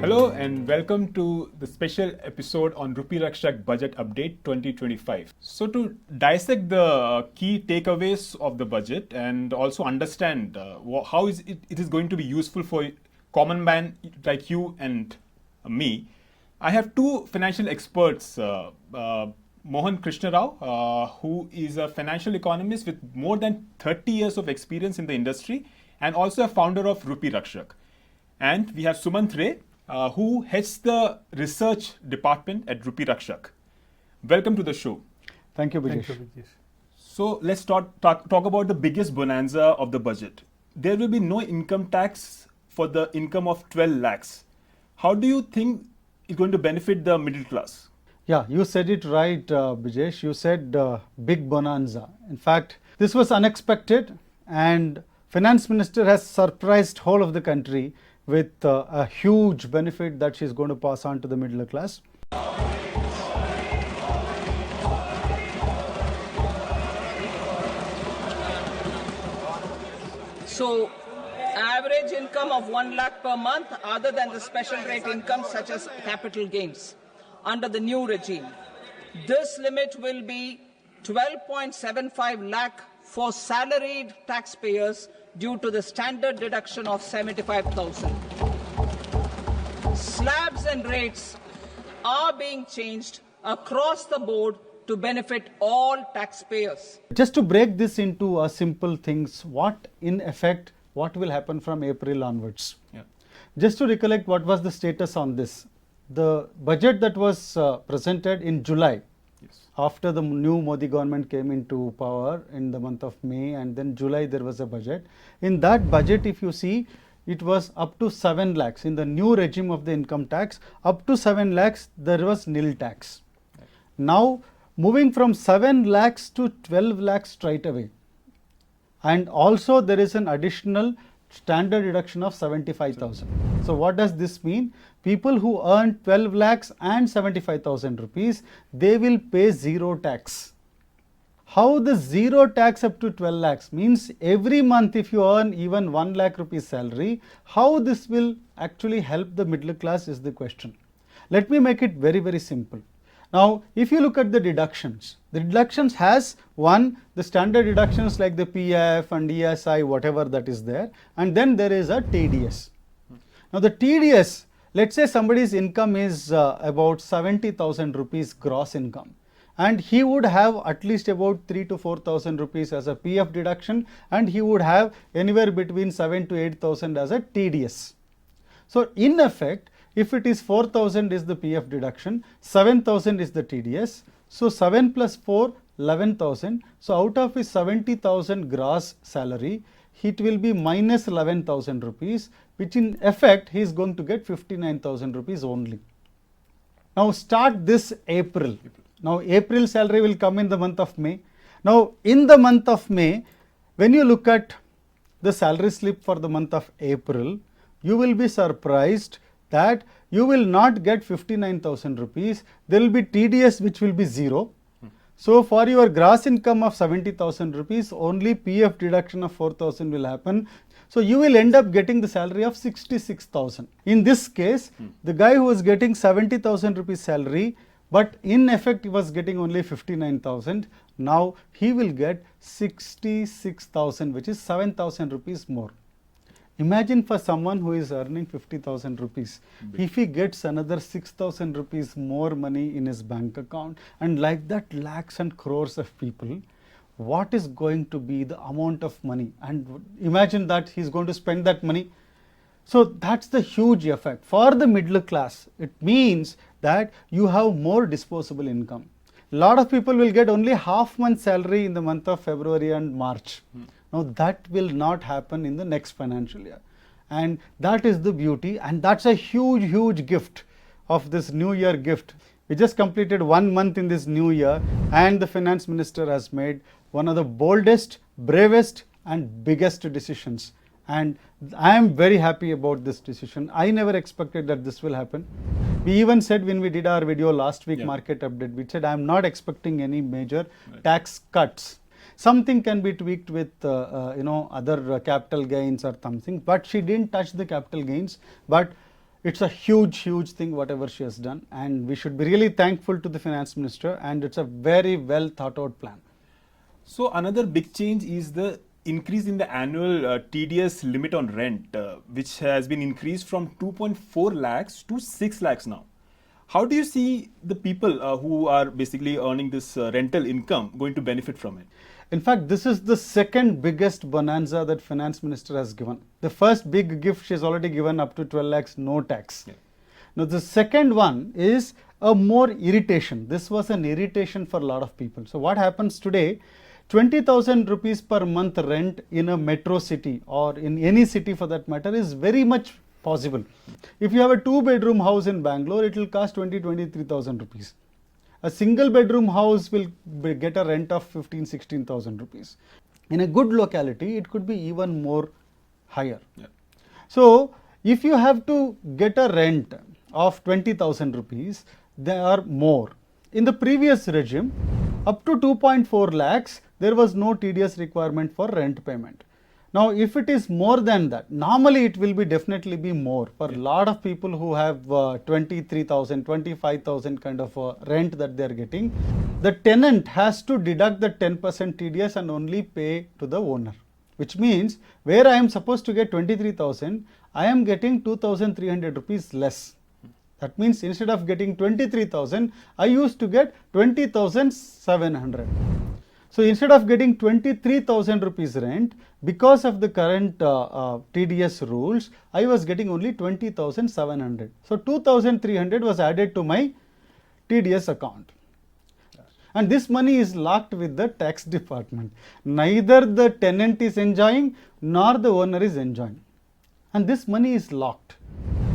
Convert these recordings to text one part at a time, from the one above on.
Hello and welcome to the special episode on Rupee Rakshak Budget Update 2025. So to dissect the key takeaways of the budget and also understand how it is going to be useful for common man like you and me, I have two financial experts, Mohan Krishna Rao, who is a financial economist with more than 30 years of experience in the industry and also a founder of Rupee Rakshak. And we have Sumant Ray, who heads the research department at Rupee Rakshak. Welcome to the show. Thank you, Bijesh. So let's talk about the biggest bonanza of the budget. There will be no income tax for the income of 12 lakhs. How do you think it's going to benefit the middle class? Yeah, you said it right, Bijesh. You said big bonanza. In fact, this was unexpected, and Finance Minister has surprised whole of the country with a huge benefit that she's going to pass on to the middle class. So, average income of 1 lakh per month other than the special rate income such as capital gains under the new regime. This limit will be 12.75 lakh for salaried taxpayers due to the standard deduction of 75,000. Slabs and rates are being changed across the board to benefit all taxpayers. Just to break this into simple things, what will happen from April onwards? Yeah. Just to recollect what was the status on this. The budget that was presented in July, after the new Modi government came into power in the month of May, and then July there was a budget. In that budget, if you see, it was up to 7 lakhs. In the new regime of the income tax, up to 7 lakhs, there was nil tax. Right. Now, moving from 7 lakhs to 12 lakhs straight away. And also there is an additional standard deduction of 75,000. So what does this mean? People who earn 12 lakhs and 75,000 rupees, they will pay zero tax. How the zero tax up to 12 lakhs means every month if you earn even 1 lakh rupees salary, how this will actually help the middle class is the question. Let me make it very, very simple. Now, if you look at the deductions has the standard deductions like the PF and ESI, whatever that is there, and then there is a TDS. Now, the TDS, let's say somebody's income is about 70,000 rupees gross income, and he would have at least about 3,000 to 4,000 rupees as a PF deduction, and he would have anywhere between 7,000 to 8,000 as a TDS. So, in effect, if it is 4,000 is the PF deduction, 7,000 is the TDS. So, 7 plus 4, 11,000. So, out of his 70,000 gross salary, it will be minus 11,000 rupees, which in effect he is going to get 59,000 rupees only. Now, start this April. Now, April salary will come in the month of May. Now, in the month of May, when you look at the salary slip for the month of April, you will be surprised that you will not get 59,000 rupees. There will be TDS which will be zero. So, for your gross income of 70,000 rupees, only PF deduction of 4,000 will happen. So, you will end up getting the salary of 66,000. In this case, the guy who was getting 70,000 rupees salary, but in effect he was getting only 59,000. Now, he will get 66,000, which is 7,000 rupees more. Imagine for someone who is earning 50,000 rupees, if he gets another 6,000 rupees more money in his bank account, and like that lakhs and crores of people, what is going to be the amount of money? And imagine that he is going to spend that money. So that's the huge effect. For the middle class, it means that you have more disposable income. A lot of people will get only half month salary in the month of February and March. Now, that will not happen in the next financial year, and that is the beauty, and that's a huge, huge gift of this new year gift. We just completed 1 month in this new year, and the finance minister has made one of the boldest, bravest and biggest decisions, and I am very happy about this decision. I never expected that this will happen. We even said when we did our video last week, market update, we said I am not expecting any major tax cuts. Something can be tweaked with other capital gains or something, but she didn't touch the capital gains. But It's a huge thing whatever she has done, and we should be really thankful to the finance minister, and it's a very well thought out plan. So another big change is the increase in the annual TDS limit on rent, which has been increased from 2.4 lakhs to 6 lakhs now. How do you see the people who are basically earning this rental income going to benefit from it? In fact, this is the second biggest bonanza that finance minister has given. The first big gift she has already given up to 12 lakhs, no tax. Yeah. Now the second one is a more irritation. This was an irritation for a lot of people. So what happens today, 20,000 rupees per month rent in a metro city or in any city for that matter is very much possible. If you have a 2-bedroom house in Bangalore, it will cost 23,000 rupees. A single bedroom house will get a rent of 16,000 rupees. In a good locality, it could be even more higher. Yeah. So if you have to get a rent of 20,000 rupees, there are more. In the previous regime, up to 2.4 lakhs, there was no TDS requirement for rent payment. Now, if it is more than that, normally it will be definitely be more for a lot of people who have 23,000, 25,000 kind of rent that they are getting. The tenant has to deduct the 10% TDS and only pay to the owner, which means where I am supposed to get 23,000, I am getting 2,300 rupees less. That means instead of getting 23,000, I used to get 20,700. So instead of getting 23,000 rupees rent, because of the current TDS rules, I was getting only 20,700. So 2,300 was added to my TDS account. And this money is locked with the tax department. Neither the tenant is enjoying nor the owner is enjoying. And this money is locked.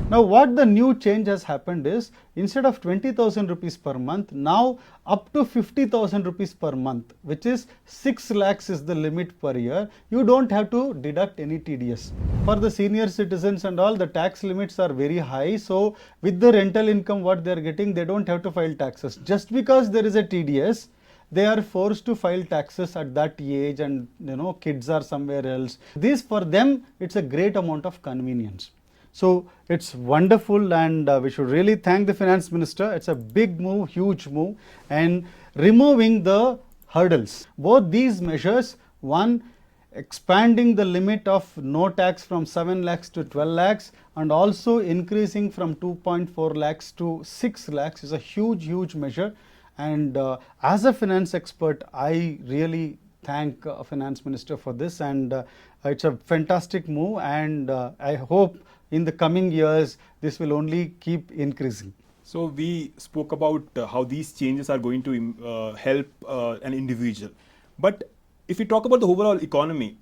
Now what the new change has happened is, instead of 20,000 rupees per month, now up to 50,000 rupees per month, which is 6 lakhs is the limit per year, you don't have to deduct any TDS. For the senior citizens and all, the tax limits are very high. So with the rental income what they are getting, they don't have to file taxes. Just because there is a TDS, they are forced to file taxes at that age, and kids are somewhere else. This for them, it's a great amount of convenience. So it's wonderful, and we should really thank the finance minister. It's a big move, huge move, and removing the hurdles. Both these measures, one, expanding the limit of no tax from 7 lakhs to 12 lakhs and also increasing from 2.4 lakhs to 6 lakhs is a huge measure. And as a finance expert, I really thank finance minister for this, and it's a fantastic move, and I hope in the coming years this will only keep increasing. So we spoke about how these changes are going to help an individual. But if we talk about the overall economy,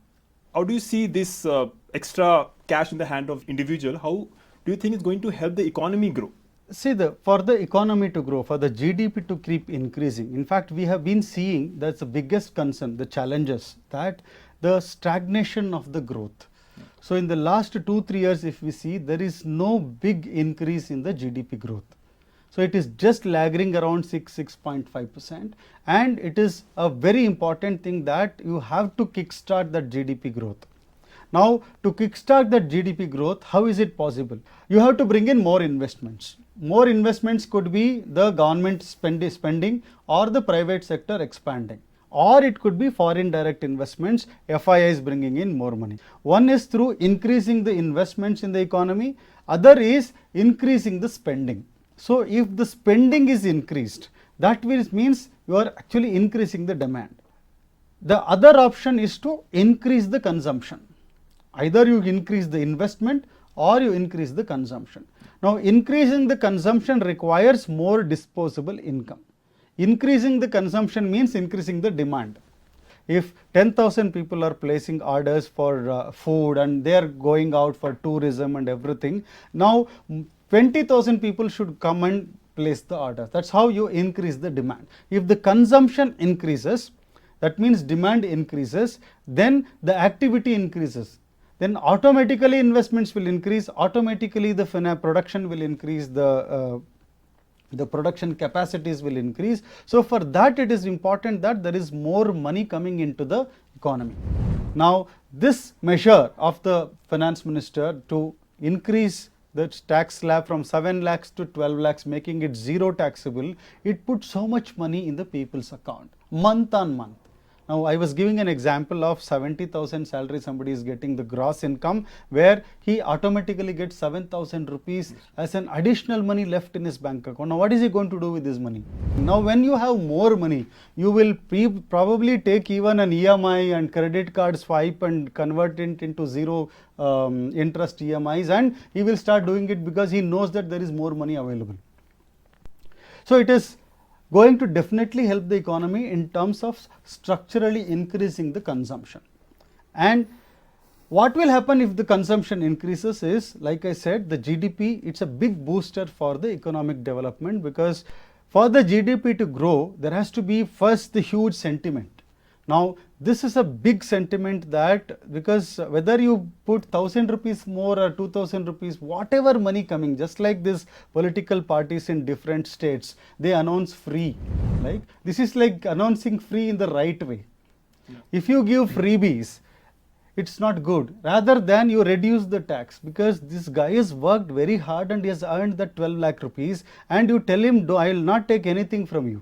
how do you see this extra cash in the hand of individual? How do you think it's going to help the economy grow? See, for the economy to grow, for the GDP to keep increasing, in fact, we have been seeing that's the biggest concern, the challenges, that the stagnation of the growth. So in the last 2-3 years, if we see, there is no big increase in the GDP growth. So it is just lagging around 6.5%, and it is a very important thing that you have to kickstart that GDP growth. Now, to kickstart that GDP growth, how is it possible? You have to bring in more investments. More investments could be the government spending or the private sector expanding, or it could be foreign direct investments, FIIs bringing in more money. One is through increasing the investments in the economy, other is increasing the spending. So if the spending is increased, that means you are actually increasing the demand. The other option is to increase the consumption. Either you increase the investment or you increase the consumption. Now increasing the consumption requires more disposable income. Increasing the consumption means increasing the demand. If 10,000 people are placing orders for food and they are going out for tourism and everything, now 20,000 people should come and place the order. That's how you increase the demand. If the consumption increases, that means demand increases, then the activity increases. Then automatically investments will increase, automatically the production will increase, the production capacities will increase. So for that it is important that there is more money coming into the economy. Now this measure of the finance minister to increase the tax slab from 7 lakhs to 12 lakhs, making it zero taxable, it put so much money in the people's account, month on month. Now, I was giving an example of 70,000 salary somebody is getting the gross income, where he automatically gets 7,000 rupees as an additional money left in his bank account. Now, what is he going to do with this money? Now, when you have more money, you will probably take even an EMI and credit card swipe and convert it into zero interest EMIs, and he will start doing it because he knows that there is more money available. So, it is going to definitely help the economy in terms of structurally increasing the consumption. And what will happen if the consumption increases is, like I said, the GDP, it's a big booster for the economic development, because for the GDP to grow, there has to be first the huge sentiment. Now, this is a big sentiment, that because whether you put 1,000 rupees more or 2,000 rupees, whatever money coming, just like this political parties in different states, they announce free. Like this is like announcing free in the right way. If you give freebies, it's not good. Rather than you reduce the tax, because this guy has worked very hard and he has earned that 12 lakh rupees, and you tell him, I will not take anything from you.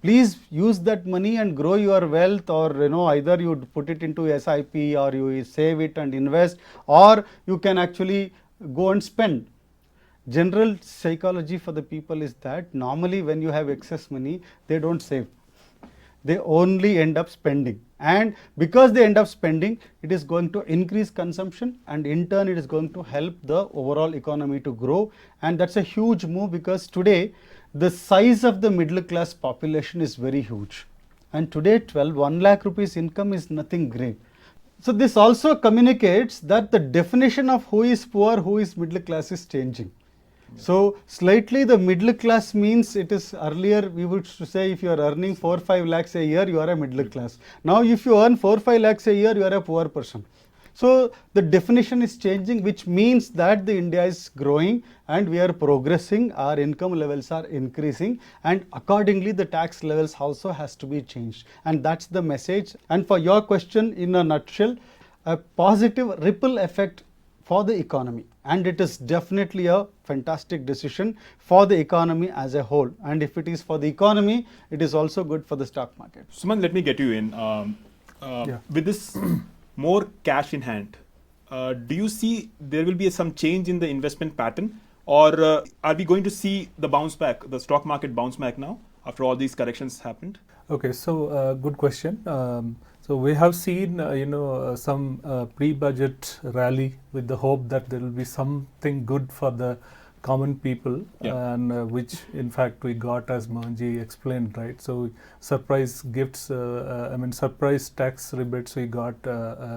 Please use that money and grow your wealth, or either you put it into SIP, or you save it and invest, or you can actually go and spend. General psychology for the people is that normally when you have excess money, they don't save. They only end up spending, and because they end up spending, it is going to increase consumption, and in turn it is going to help the overall economy to grow. And that's a huge move, because today the size of the middle class population is very huge, and today 1 lakh rupees income is nothing great. So this also communicates that the definition of who is poor, who is middle class is changing. So slightly the middle class means, it is earlier we would say if you are earning 4-5 lakhs a year, you are a middle class. Now if you earn 4-5 lakhs a year, you are a poor person. So the definition is changing, which means that the India is growing and we are progressing, our income levels are increasing, and accordingly the tax levels also has to be changed. And that's the message. And for your question, in a nutshell, a positive ripple effect for the economy, and it is definitely a fantastic decision for the economy as a whole. And if it is for the economy, it is also good for the stock market. Suman, let me get you in. With this more cash in hand, do you see there will be some change in the investment pattern, or are we going to see the bounce back, the stock market bounce back now after all these corrections happened? Okay, so good question. So we have seen, some pre-budget rally with the hope that there will be something good for the common people, and which in fact we got, as Mohanji explained, right? So surprise gifts, surprise tax rebates we got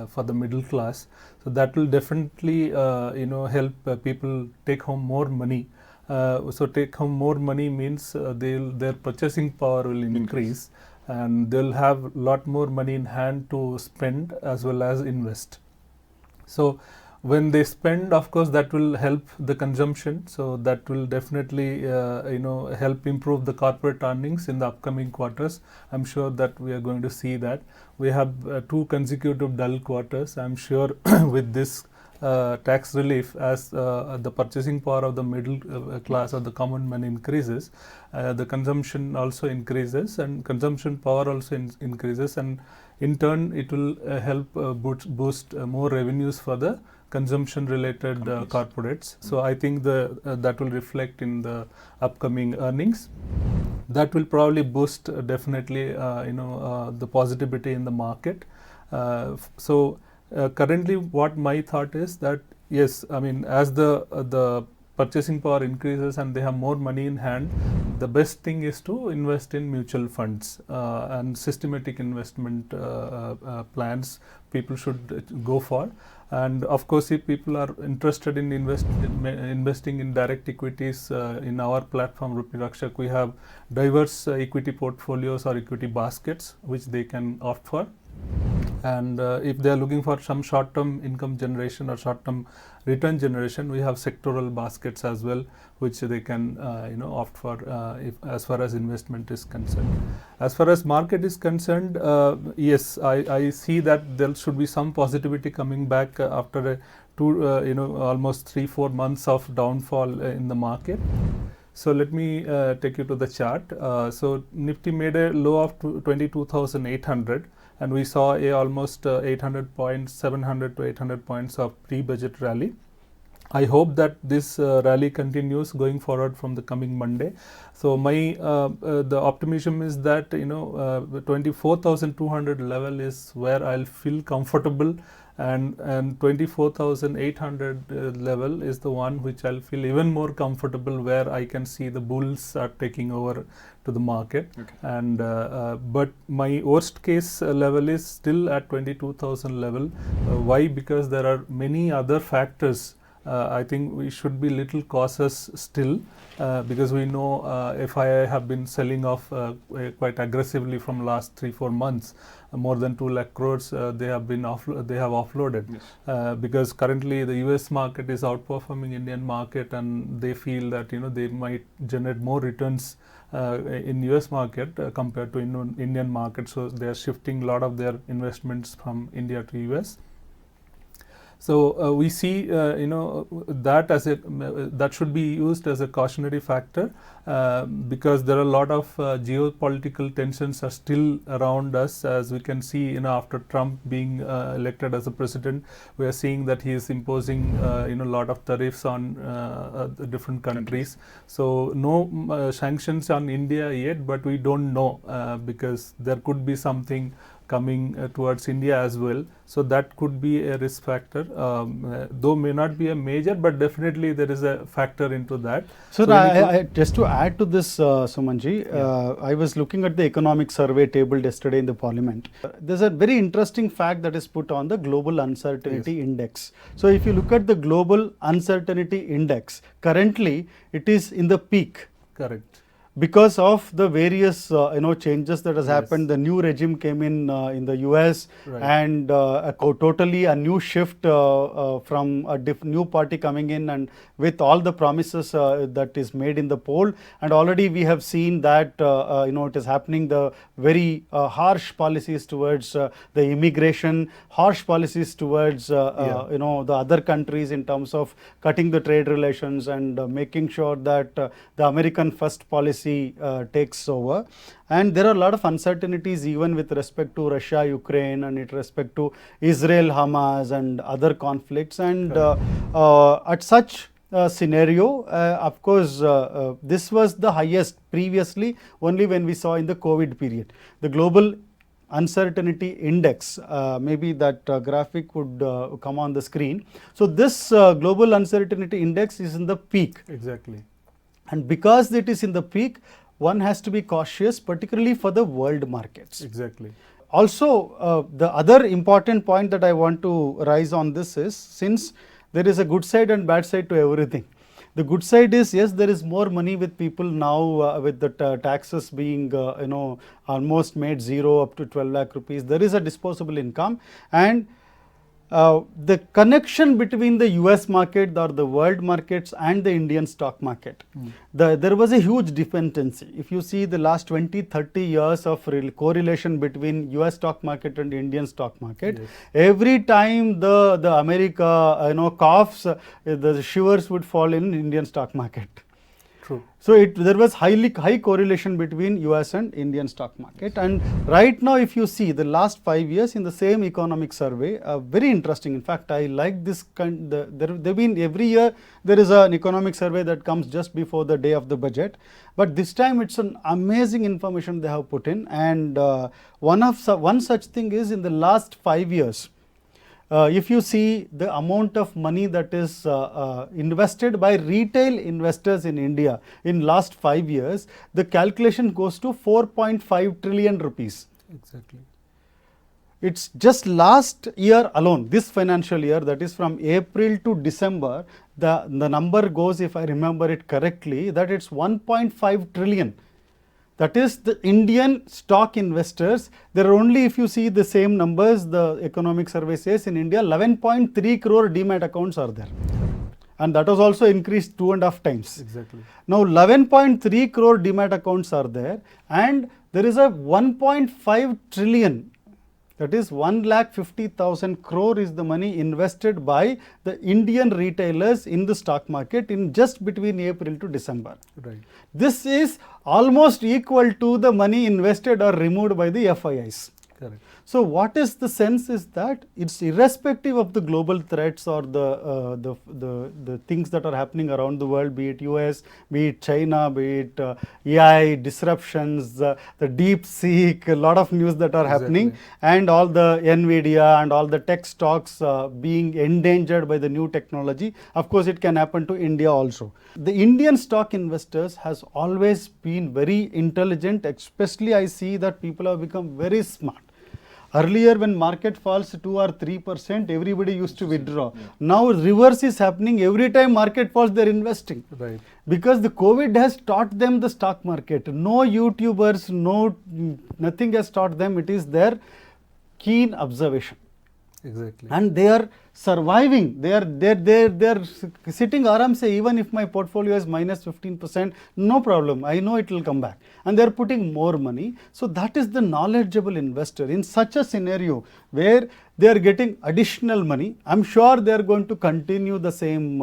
for the middle class. So that will definitely, help people take home more money. So take home more money means their purchasing power will increase, and they'll have a lot more money in hand to spend as well as invest. So when they spend, of course, that will help the consumption. So that will definitely, help improve the corporate earnings in the upcoming quarters. I'm sure that we are going to see that. We have 2 consecutive dull quarters. I'm sure with this tax relief, as the purchasing power of the middle class or the common man increases, the consumption also increases, and consumption power also increases, and in turn it will help boost more revenues for the consumption related corporates. So I think that will reflect in the upcoming earnings. That will probably boost definitely the positivity in the market. Currently what my thought is that, yes, as the purchasing power increases and they have more money in hand, the best thing is to invest in mutual funds and systematic investment plans people should go for. And of course, if people are interested in investing in direct equities, in our platform Rupee Rakshak, we have diverse equity portfolios or equity baskets which they can opt for. And if they are looking for some short-term income generation or short-term return generation, we have sectoral baskets as well, which they can opt for if as far as investment is concerned. As far as market is concerned, yes, I see that there should be some positivity coming back after almost 3-4 months of downfall in the market. So let me take you to the chart. So Nifty made a low of 22,800, and we saw a almost 800 points, 700 to 800 points of pre-budget rally. I hope that this rally continues going forward from the coming Monday. So my the optimism is that 24,200 level is where I'll feel comfortable, and 24,800 level is the one which I'll feel even more comfortable, where I can see the bulls are taking over to the market. Okay. And but my worst case level is still at 22,000 level. Why? Because there are many other factors. I think we should be little cautious still, because we know FII have been selling off quite aggressively from last 3-4 months. More than 2 lakh crores they have offloaded. Yes. Because currently the US market is outperforming Indian market, and they feel that they might generate more returns in US market compared to Indian market. So they are shifting a lot of their investments from India to US. So we see that as that should be used as a cautionary factor, because there are a lot of geopolitical tensions are still around us. As we can see, after Trump being elected as a president, we are seeing that he is imposing a lot of tariffs on the different countries. So no sanctions on India yet, but we don't know, because there could be something coming towards India as well. So that could be a risk factor, though may not be a major, but definitely there is a factor into that. So I just to add to this, Sumanji, I was looking at the economic survey tabled yesterday in the Parliament. There's a very interesting fact that is put on the Global Uncertainty Index. So if you look at the Global Uncertainty Index, currently it is in the peak. Correct. Because of the various changes that has happened. The new regime came in the US, and totally a new shift from a new party coming in, and with all the promises that is made in the poll. And already we have seen that it is happening, the very harsh policies towards the immigration, harsh policies towards the other countries in terms of cutting the trade relations and making sure that the American first policy takes over. And there are a lot of uncertainties even with respect to Russia, Ukraine, and with respect to Israel, Hamas, and other conflicts. And at such scenario, of course, this was the highest previously only when we saw in the COVID period. The Global Uncertainty Index, maybe that graphic would come on the screen. So this Global Uncertainty Index is in the peak. Exactly. And because it is in the peak, one has to be cautious, particularly for the world markets. Exactly. Also, the other important point that I want to raise on this is, since there is a good side and bad side to everything. The good side is, yes, there is more money with people now, with the taxes being almost made zero up to 12 lakh rupees. There is a disposable income, and the connection between the US market or the world markets and the Indian stock market. There was a huge dependency. If you see the last 20-30 years of correlation between US stock market and Indian stock market, every time the America coughs, the shivers would fall in Indian stock market. True. So there was high correlation between US and Indian stock market. And right now, if you see the last 5 years in the same economic survey, very interesting. In fact, I like this they've been every year there is an economic survey that comes just before the day of the budget. But this time it's an amazing information they have put in. And one such thing is, in the last 5 years, if you see the amount of money that is invested by retail investors in India in last 5 years, the calculation goes to 4.5 trillion rupees. Exactly. It's just last year alone, this financial year, that is from April to December, the number goes, if I remember it correctly, that it's 1.5 trillion. That is the Indian stock investors. There are only, if you see the same numbers, the economic survey says in India 11.3 crore demat accounts are there. And that was also increased 2.5 times. Exactly. Now 11.3 crore demat accounts are there, and there is a 1.5 trillion, that is 1,50,000 crore is the money invested by the Indian retailers in the stock market in just between April to December. Right. This is almost equal to the money invested or removed by the FIIs. Correct. So what is the sense is that it's irrespective of the global threats or the things that are happening around the world, be it US, be it China, be it AI disruptions, the deep seek, a lot of news that are happening, and all the Nvidia and all the tech stocks being endangered by the new technology. Of course, it can happen to India also. The Indian stock investors has always been very intelligent, especially I see that people have become very smart. Earlier, when market falls 2 or 3%, everybody used to withdraw. Yeah. Now, reverse is happening. Every time market falls, they are investing. Right. Because the COVID has taught them the stock market. No YouTubers, nothing has taught them. It is their keen observation. Exactly. And they are surviving. They are sitting aram say, even if my portfolio is minus 15%, no problem. I know it will come back. And they are putting more money. So that is the knowledgeable investor. In such a scenario where they are getting additional money, I'm sure they are going to continue the same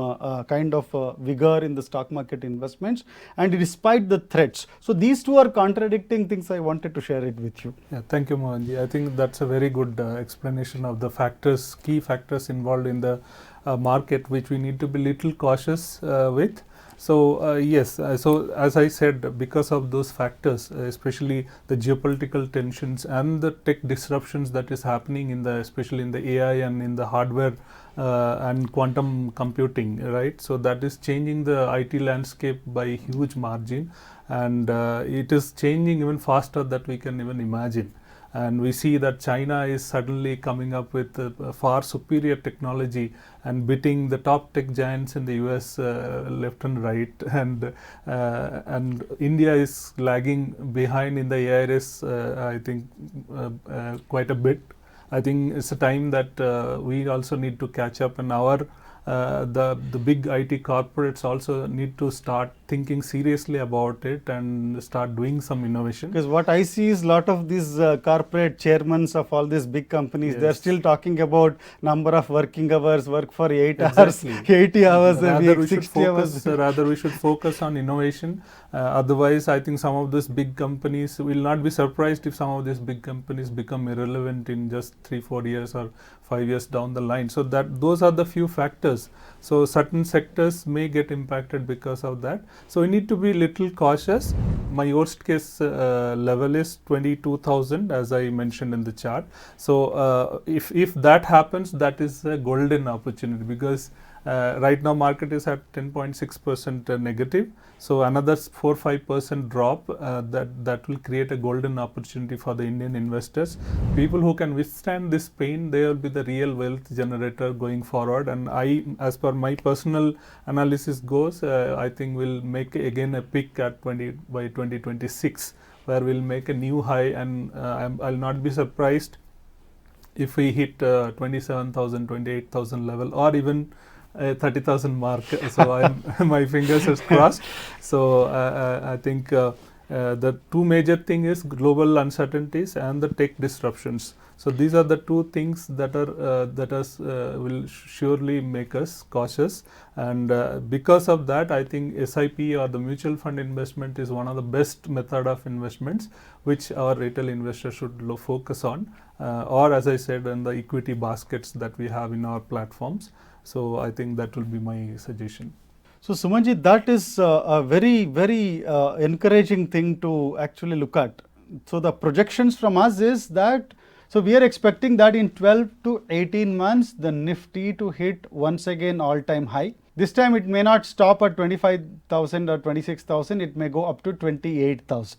kind of vigor in the stock market investments, and despite the threats. So these two are contradicting things. I wanted to share it with you. Yeah, thank you, Mohanji. I think that's a very good explanation of the factors, key factors involved in the market, which we need to be little cautious with. So yes, so as I said, because of those factors, especially the geopolitical tensions and the tech disruptions that is happening in the, especially in the AI and in the hardware and quantum computing, right? So that is changing the IT landscape by a huge margin, and it is changing even faster than we can even imagine. And we see that China is suddenly coming up with far superior technology and beating the top tech giants in the US left and right, and India is lagging behind in the AI race, I think quite a bit. I think it's a time that we also need to catch up, and our the big IT corporates also need to start thinking seriously about it and start doing some innovation. Because what I see is a lot of these corporate chairmen of all these big companies, they are still talking about number of working hours, work for 8 hours, 80 hours a week, 60 hours. Rather we should focus on innovation. Otherwise, I think some of these big companies will not be surprised if some of these big companies become irrelevant in just 3-4 years or 5 years down the line. So that those are the few factors. So certain sectors may get impacted because of that. So we need to be little cautious. My worst case level is 22,000, as I mentioned in the chart. So if that happens, that is a golden opportunity, because right now market is at 10.6% negative. So another 4-5% drop, that will create a golden opportunity for the Indian investors. People who can withstand this pain, they will be the real wealth generator going forward. And I, as per my personal analysis goes, I think we'll make again a peak at by 2026, where we'll make a new high, and I'll not be surprised if we hit 27,000, 28,000 level, or even 30,000 mark. So my fingers are crossed. So I think the two major thing is global uncertainties and the tech disruptions. So these are the two things that are will surely make us cautious, and because of that, I think SIP or the mutual fund investment is one of the best method of investments which our retail investors should focus on, or as I said, in the equity baskets that we have in our platforms. So I think that will be my suggestion. So Sumanji, that is a very, very encouraging thing to actually look at. So the projections from us is that, so we are expecting that in 12 to 18 months, the Nifty to hit once again all-time high. This time it may not stop at 25,000 or 26,000, it may go up to 28,000.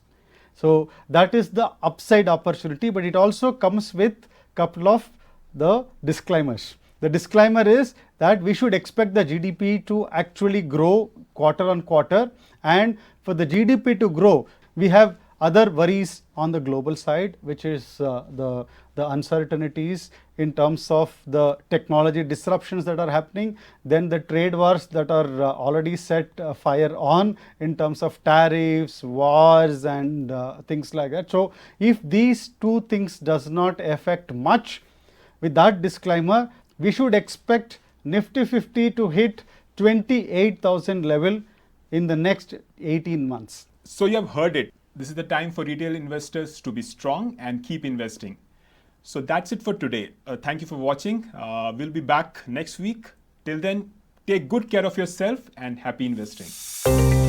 So that is the upside opportunity, but it also comes with couple of the disclaimers. The disclaimer is that we should expect the GDP to actually grow quarter on quarter, and for the GDP to grow, we have other worries on the global side, which is the uncertainties in terms of the technology disruptions that are happening, then the trade wars that are already set fire on in terms of tariffs, wars and things like that. So if these two things does not affect much, with that disclaimer, we should expect Nifty 50 to hit 28,000 level in the next 18 months. So you have heard it. This is the time for retail investors to be strong and keep investing. So that's it for today. Thank you for watching. We'll be back next week. Till then, take good care of yourself and happy investing.